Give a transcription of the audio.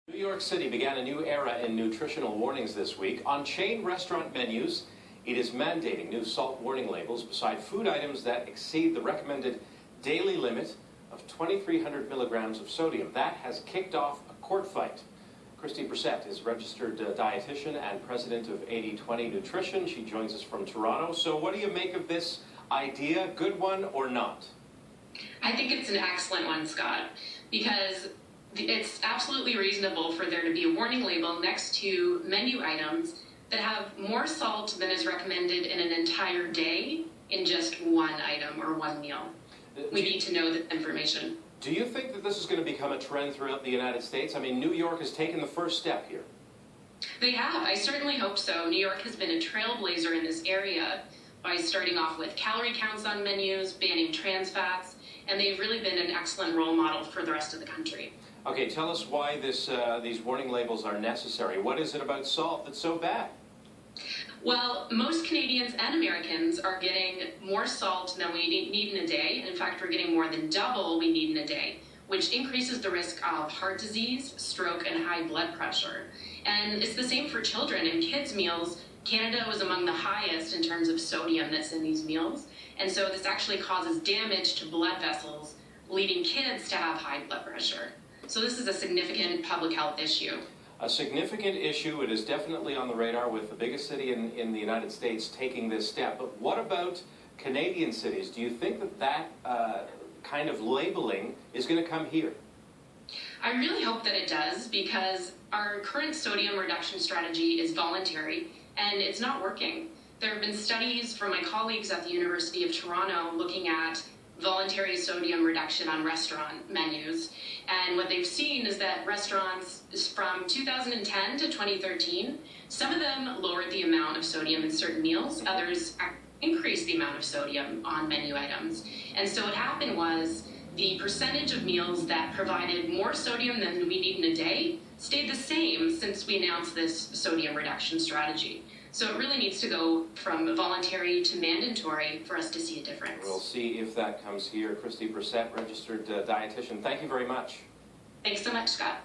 New York City began a new era in nutritional warnings this week. On chain restaurant menus, it is mandating new salt warning labels beside food items that exceed the recommended daily limit of 2,300 milligrams of sodium. That has kicked off a court fight. Christy Brissette is registered dietitian and president of 80/20 Nutrition. She joins us from Toronto. So what do you make of this idea? Good one or not? I think it's an excellent one, Scott, because it's absolutely reasonable for there to be a warning label next to menu items that have more salt than is recommended in an entire day in just one item or one meal. We need to know this information. Do you think that this is going to become a trend throughout the United States? I mean, New York has taken the first step here. They have. I certainly hope so. New York has been a trailblazer in this area by starting off with calorie counts on menus, banning trans fats, and they've really been an excellent role model for the rest of the country. Okay, tell us why these warning labels are necessary. What is it about salt that's so bad? Well, most Canadians and Americans are getting more salt than we need in a day. In fact, we're getting more than double we need in a day, which increases the risk of heart disease, stroke, and high blood pressure. And it's the same for children. In kids' meals, Canada was among the highest in terms of sodium that's in these meals. And so this actually causes damage to blood vessels, leading kids to have high blood pressure. So this is a significant public health issue. A significant issue. It is definitely on the radar with the biggest city in the United States taking this step. But what about Canadian cities? Do you think that kind of labeling is going to come here? I really hope that it does, because our current sodium reduction strategy is voluntary and it's not working. There have been studies from my colleagues at the University of Toronto looking at voluntary sodium reduction on restaurant menus. And what they've seen is that restaurants from 2010 to 2013, some of them lowered the amount of sodium in certain meals, others increased the amount of sodium on menu items. And so what happened was the percentage of meals that provided more sodium than we need in a day stayed the same since we announced this sodium reduction strategy. So it really needs to go from voluntary to mandatory for us to see a difference. We'll see if that comes here. Christy Brissette, registered dietitian. Thank you very much. Thanks so much, Scott.